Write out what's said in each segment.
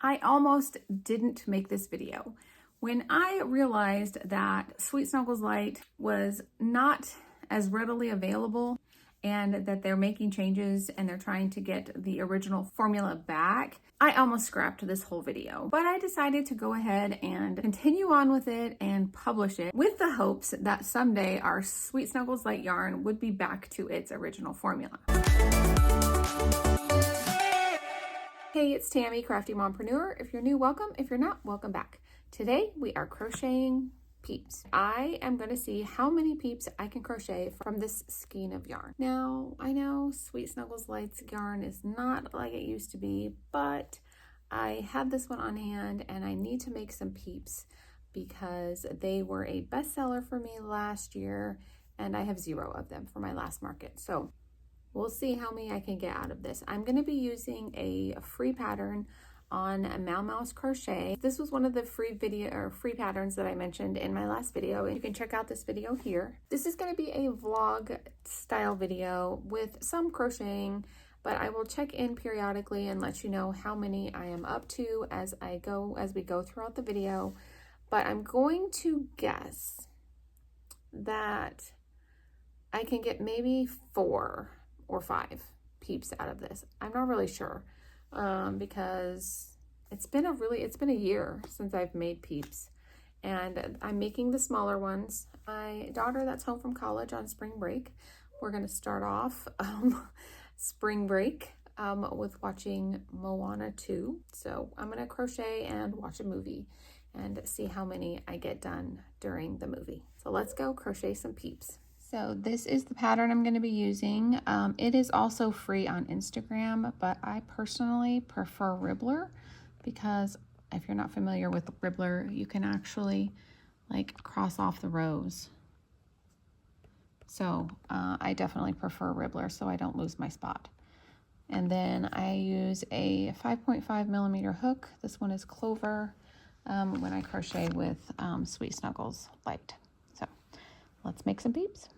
I almost didn't make this video. When I realized that Sweet Snuggles Lite was not as readily available and that they're making changes and they're trying to get the original formula back, I almost scrapped this whole video. But I decided to go ahead and continue on with it and publish it with the hopes that someday our Sweet Snuggles Lite yarn would be back to its original formula. Hey, it's Tammy, Crafty Mompreneur. If you're new, welcome. If you're not, welcome back. Today, we are crocheting peeps. I am going to see how many peeps I can crochet from this skein of yarn. Now, I know Sweet Snuggles Lite's yarn is not like it used to be, but I had this one on hand and I need to make some peeps because they were a bestseller for me last year and I have 0 of them for my last market. So we'll see how many I can get out of this. I'm going to be using a free pattern on Mouse Crochet. This was one of the free patterns that I mentioned in my last video, and you can check out this video here. This is going to be a vlog style video with some crocheting, but I will check in periodically and let you know how many I am up to as we go throughout the video. But I'm going to guess that I can get maybe 4 or 5 peeps out of this. I'm not really sure because it's been a year since I've made peeps, and I'm making the smaller ones. My daughter that's home from college on spring break, we're going to start off spring break with watching Moana 2. So I'm going to crochet and watch a movie and see how many I get done during the movie. So let's go crochet some peeps. So this is the pattern I'm going to be using. It is also free on Instagram, but I personally prefer Ribbler because if you're not familiar with Ribbler, you can actually like cross off the rows. So I definitely prefer Ribbler so I don't lose my spot. And then I use a 5.5 millimeter hook. This one is Clover when I crochet with Sweet Snuggles Lite. So let's make some peeps.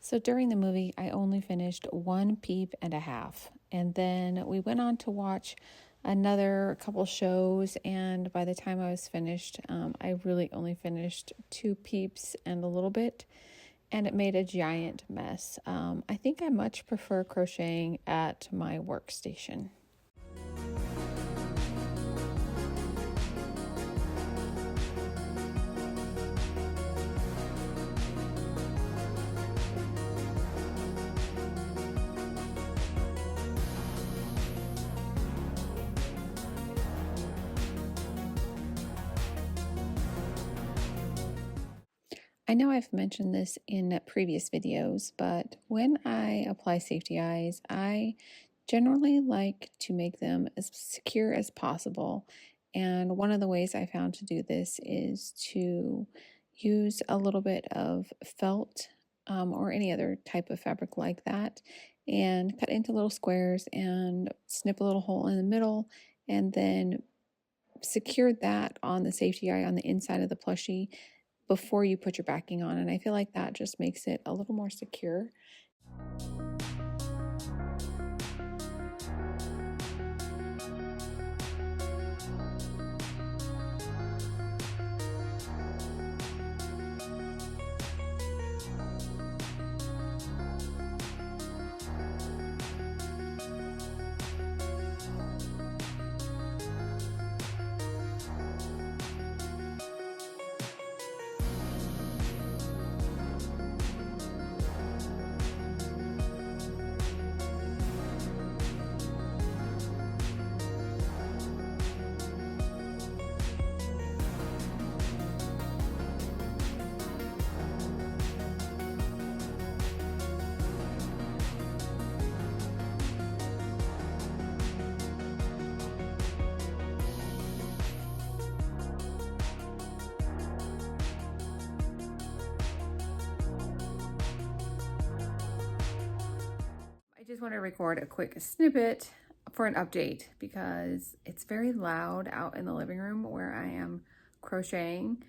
So during the movie, I only finished 1 peep and a half. And then we went on to watch another couple shows. And by the time I was finished, I really only finished 2 peeps and a little bit. And it made a giant mess. I think I much prefer crocheting at my workstation. I know I've mentioned this in previous videos, but when I apply safety eyes, I generally like to make them as secure as possible. And one of the ways I found to do this is to use a little bit of felt or any other type of fabric like that and cut into little squares and snip a little hole in the middle and then secure that on the safety eye on the inside of the plushie before you put your backing on. And I feel like that just makes it a little more secure. I just want to record a quick snippet for an update because it's very loud out in the living room where I am crocheting.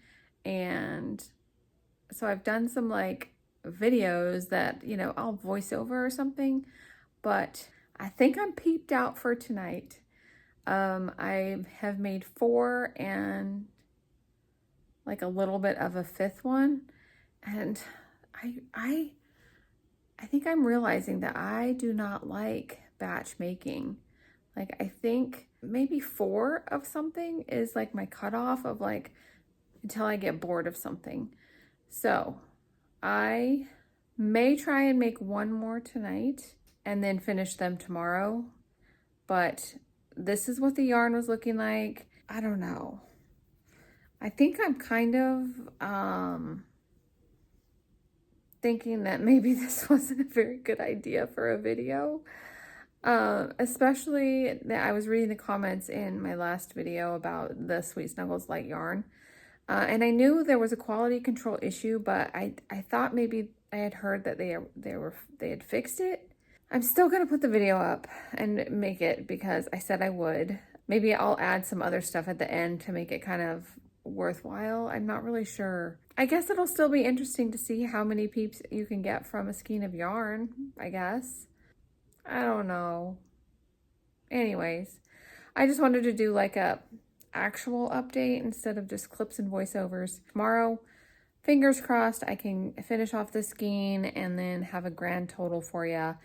And so I've done some like videos that, you know, I'll voice over or something, but I think I'm peeped out for tonight. I have made 4 and like a little bit of a 5th one. And I think I'm realizing that I do not like batch making. Like, I think maybe 4 of something is like my cutoff of like until I get bored of something. So I may try and make 1 more tonight and then finish them tomorrow. But this is what the yarn was looking like. I don't know. I think I'm kind of thinking that maybe this wasn't a very good idea for a video. Especially that I was reading the comments in my last video about the Sweet Snuggles Lite yarn. And I knew there was a quality control issue, but I thought maybe I had heard that they had fixed it. I'm still gonna put the video up and make it because I said I would. Maybe I'll add some other stuff at the end to make it kind of worthwhile. I'm not really sure. I guess it'll still be interesting to see how many peeps you can get from a skein of yarn, I guess. I don't know. Anyways, I just wanted to do like a actual update instead of just clips and voiceovers. Tomorrow, fingers crossed, I can finish off the skein and then have a grand total for you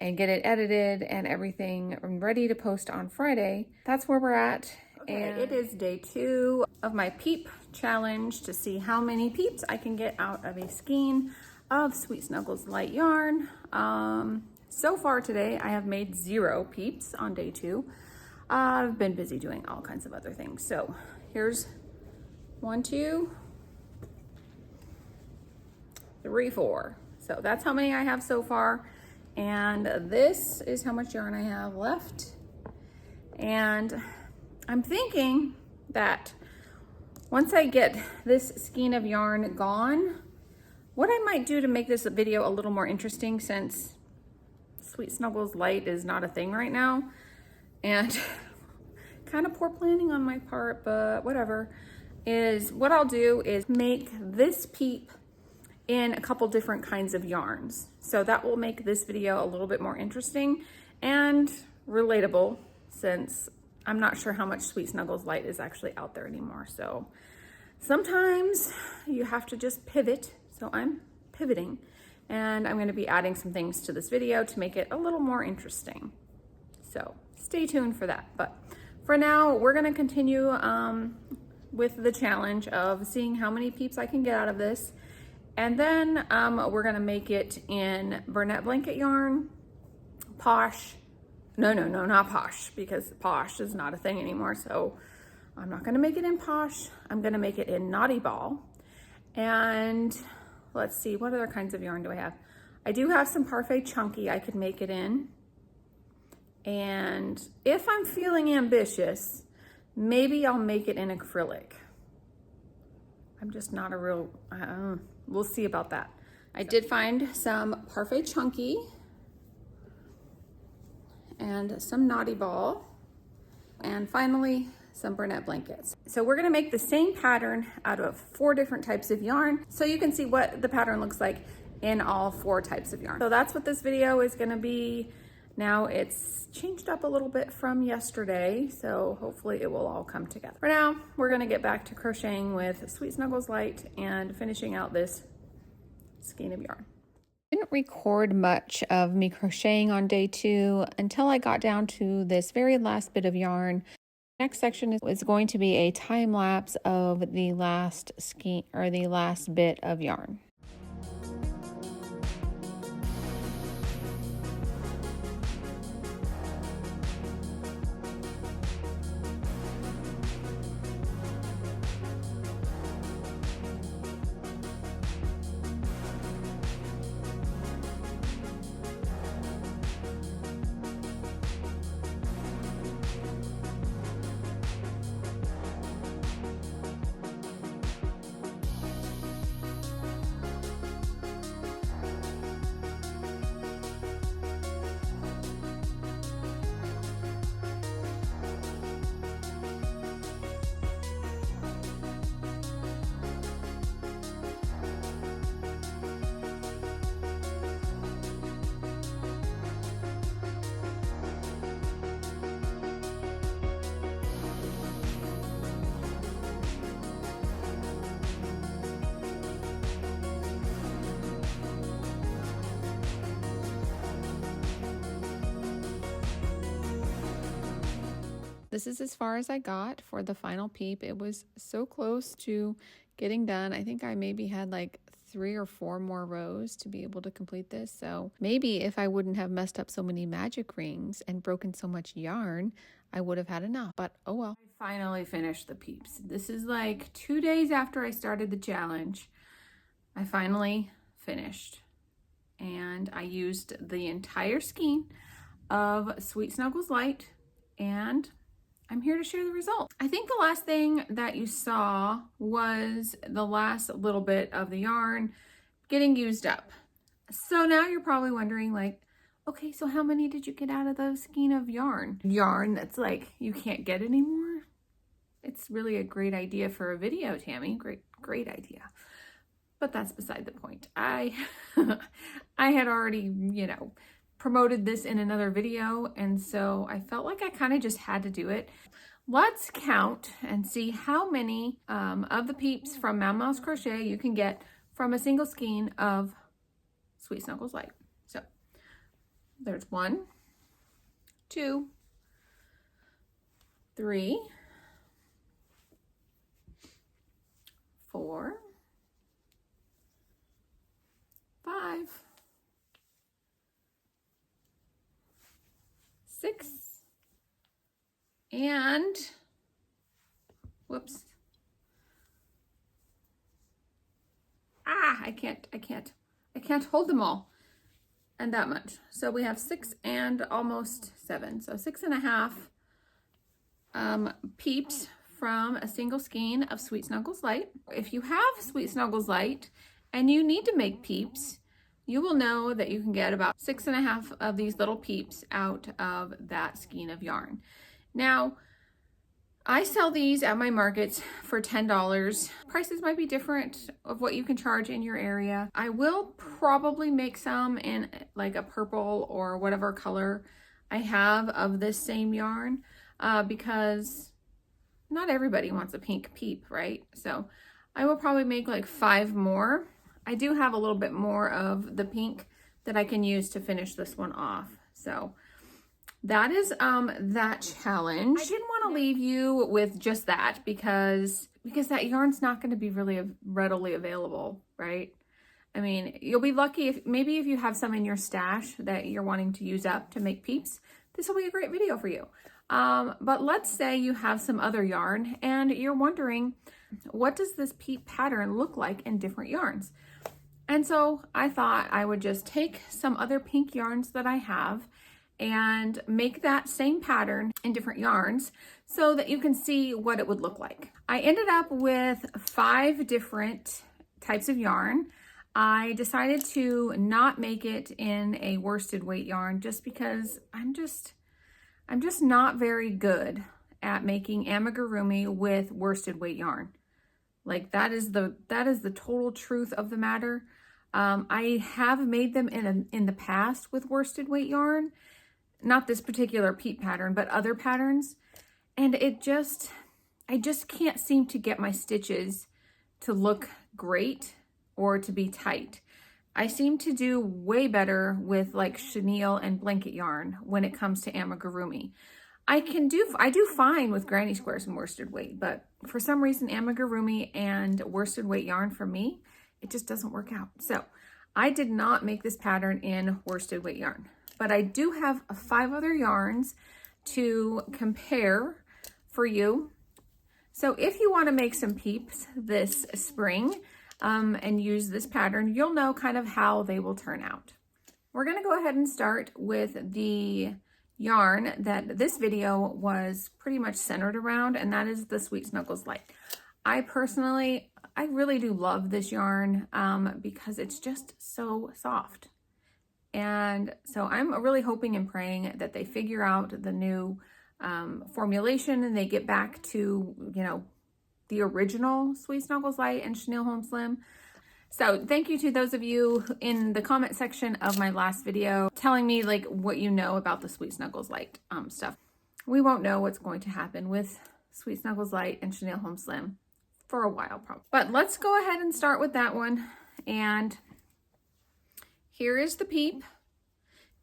and get it edited and everything ready to post on Friday. That's where we're at. Okay, and it is day 2 of my peep challenge to see how many peeps I can get out of a skein of Sweet Snuggles Lite yarn. So far today, I have made 0 peeps on day 2. I've been busy doing all kinds of other things. So here's 1, 2, 3, 4. So that's how many I have so far. And this is how much yarn I have left. And I'm thinking that once I get this skein of yarn gone, what I might do to make this video a little more interesting, since Sweet Snuggles Lite is not a thing right now, and kind of poor planning on my part, but whatever, is what I'll do is make this peep in a couple different kinds of yarns. So that will make this video a little bit more interesting and relatable, since I'm not sure how much Sweet Snuggles Lite is actually out there anymore. So sometimes you have to just pivot. So I'm pivoting, and I'm going to be adding some things to this video to make it a little more interesting. So stay tuned for that. But for now, we're going to continue with the challenge of seeing how many peeps I can get out of this. And then we're going to make it in Bernat blanket yarn, Posh. No, not Posh, because Posh is not a thing anymore. So I'm not going to make it in Posh. I'm going to make it in Knotty Ball. And let's see, what other kinds of yarn do I have? I do have some Parfait chunky I could make it in. And if I'm feeling ambitious, maybe I'll make it in acrylic. I'm just not a real, we'll see about that. I did find some Parfait chunky and some Knotty ball, and finally some Bernat blankets. So we're gonna make the same pattern out of 4 different types of yarn, so you can see what the pattern looks like in all 4 types of yarn. So that's what this video is gonna be. Now it's changed up a little bit from yesterday, so hopefully it will all come together. For now, we're gonna get back to crocheting with Sweet Snuggles Lite and finishing out this skein of yarn. I didn't record much of me crocheting on day 2 until I got down to this very last bit of yarn. Next section is going to be a time lapse of the last skein, or the last bit of yarn. This is as far as I got for the final peep. It was so close to getting done. I think I maybe had like 3 or 4 more rows to be able to complete this. So maybe if I wouldn't have messed up so many magic rings and broken so much yarn, I would have had enough, but oh well. I finally finished the peeps. This is like 2 days after I started the challenge. I finally finished, and I used the entire skein of Sweet Snuggles Lite, and I'm here to share the result. I think the last thing that you saw was the last little bit of the yarn getting used up. So now you're probably wondering, like, okay, so how many did you get out of the skein of yarn? Yarn that's like you can't get anymore? It's really a great idea for a video, Tammy. Great idea. But that's beside the point. I had already, promoted this in another video, and so I felt like I kind of just had to do it. Let's count and see how many of the peeps from Mouse Crochet you can get from a single skein of Sweet Snuggles Lite. So there's 1, 2, 3, 4, 5, 6, and whoops. I can't hold them all, and that much. So we have 6 and almost 7. So 6.5 peeps from a single skein of Sweet Snuggles Lite. If you have Sweet Snuggles Lite and you need to make peeps, you will know that you can get about 6.5 of these little peeps out of that skein of yarn. Now, I sell these at my markets for $10. Prices might be different of what you can charge in your area. I will probably make some in like a purple or whatever color I have of this same yarn because not everybody wants a pink peep, right? So I will probably make like 5 more. I do have a little bit more of the pink that I can use to finish this one off. So that is that challenge. I didn't want to leave you with just that because that yarn's not going to be really readily available, right? I mean, you'll be lucky if maybe if you have some in your stash that you're wanting to use up to make peeps, this will be a great video for you. But let's say you have some other yarn and you're wondering, what does this peep pattern look like in different yarns? And so I thought I would just take some other pink yarns that I have and make that same pattern in different yarns so that you can see what it would look like. I ended up with 5 different types of yarn. I decided to not make it in a worsted weight yarn just because I'm just not very good at making amigurumi with worsted weight yarn. Like that is the total truth of the matter. I have made them in the past with worsted weight yarn, not this particular peep pattern, but other patterns, and I just can't seem to get my stitches to look great or to be tight. I seem to do way better with like chenille and blanket yarn when it comes to amigurumi. I do fine with granny squares and worsted weight, but for some reason amigurumi and worsted weight yarn for me, it just doesn't work out. So I did not make this pattern in worsted weight yarn, but I do have 5 other yarns to compare for you. So if you want to make some peeps this spring and use this pattern, you'll know kind of how they will turn out. We're going to go ahead and start with the yarn that this video was pretty much centered around, and that is the Sweet Snuggles Lite. I really do love this yarn because it's just so soft. And so I'm really hoping and praying that they figure out the new formulation and they get back to, you know, the original Sweet Snuggles Lite and Chenille Home Slim. So thank you to those of you in the comment section of my last video telling me like what you know about the Sweet Snuggles Lite stuff. We won't know what's going to happen with Sweet Snuggles Lite and Chenille Home Slim for a while probably. But let's go ahead and start with that one. And here is the peep.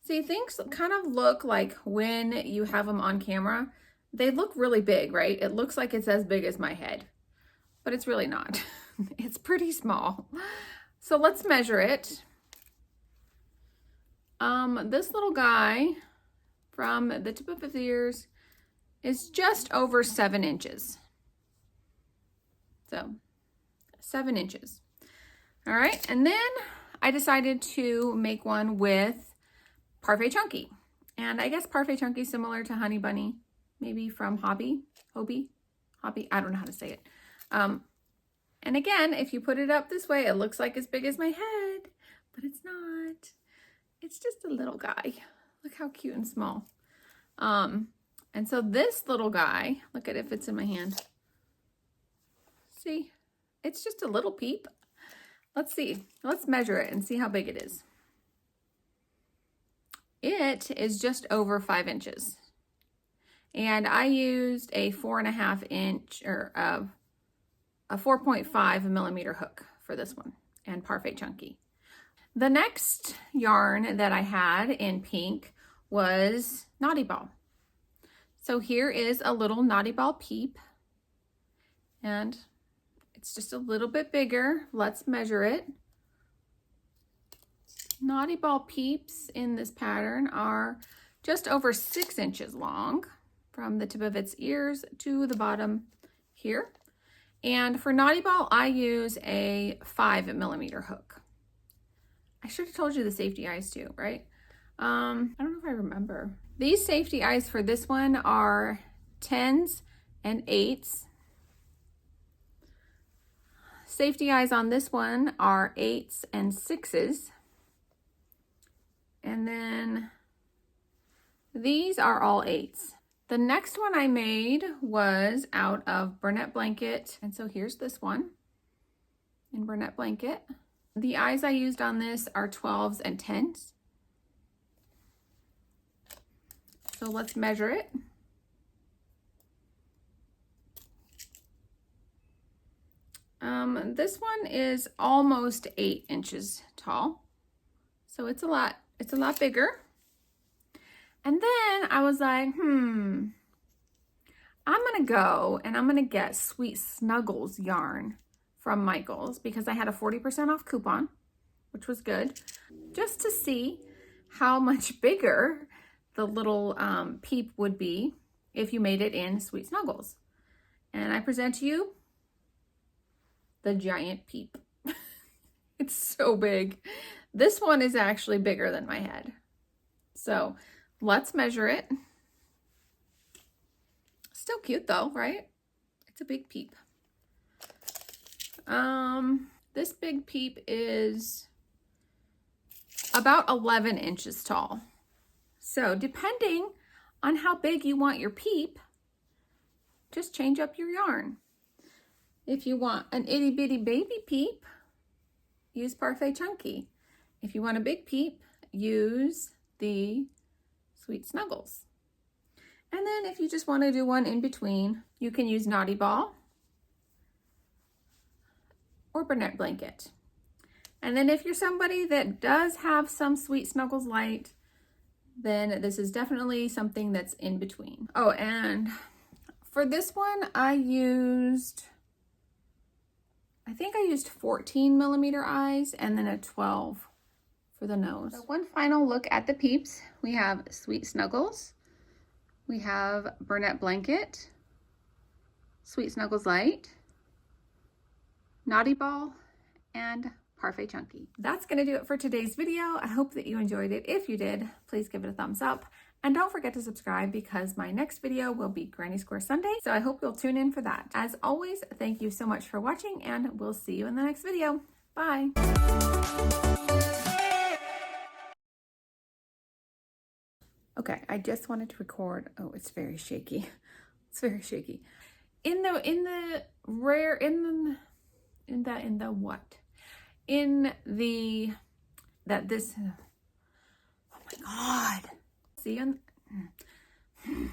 See, things kind of look like when you have them on camera, they look really big, right? It looks like it's as big as my head, but it's really not. It's pretty small. So let's measure it. This little guy from the tip of his ears is just over 7 inches. So 7 inches. All right, and then I decided to make one with Parfait Chunky. And I guess Parfait Chunky is similar to Honey Bunny, maybe from Hobby, I don't know how to say it. And again, if you put it up this way, it looks like as big as my head, but it's not. It's just a little guy. Look how cute and small. And so this little guy, look at it fits in my hand. See, it's just a little peep. Let's see, let's measure it and see how big it is. It is just over 5 inches. And I used a 4.5 inch or a 4.5 millimeter hook for this one and Parfait Chunky. The next yarn that I had in pink was Knotty Ball. So here is a little Knotty Ball peep, and it's just a little bit bigger. Let's measure it. Knotty Ball peeps in this pattern are just over 6 inches long from the tip of its ears to the bottom here. And for Knotty Ball, I use a 5 millimeter hook. I should have told you the safety eyes too, right? I don't know if I remember. These safety eyes for this one are 10s and 8s. Safety eyes on this one are 8s and 6s. And then these are all 8s. The next one I made was out of Bernat blanket. And so here's this one in Bernat blanket. The eyes I used on this are 12s and 10s. So let's measure it. This one is almost 8 inches tall. So it's a lot bigger. And then I was like, I'm gonna go and I'm gonna get Sweet Snuggles yarn from Michael's because I had a 40% off coupon, which was good, just to see how much bigger the little peep would be if you made it in Sweet Snuggles. And I present to you the giant peep. It's so big. This one is actually bigger than my head. So let's measure it. Still cute though, right? It's a big peep. This big peep is about 11 inches tall. So depending on how big you want your peep, just change up your yarn. If you want an itty bitty baby peep, use Parfait Chunky. If you want a big peep, use the Sweet Snuggles. And then if you just want to do one in between, you can use Knotty Ball or Bernat blanket. And then if you're somebody that does have some Sweet Snuggles Lite, then this is definitely something that's in between. Oh, and for this one, I think I used 14 millimeter eyes and then a 12 for the nose. So one final look at the peeps. We have Sweet Snuggles. We have Bernat blanket, Sweet Snuggles Lite, Knotty Ball, and Parfait Chunky. That's gonna do it for today's video. I hope that you enjoyed it. If you did, please give it a thumbs up. And don't forget to subscribe because my next video will be Granny Square Sunday. So I hope you'll tune in for that. As always, thank you so much for watching and we'll see you in the next video. Bye. Okay, I just wanted to record. Oh, it's very shaky. It's very shaky. In the oh my God. See you in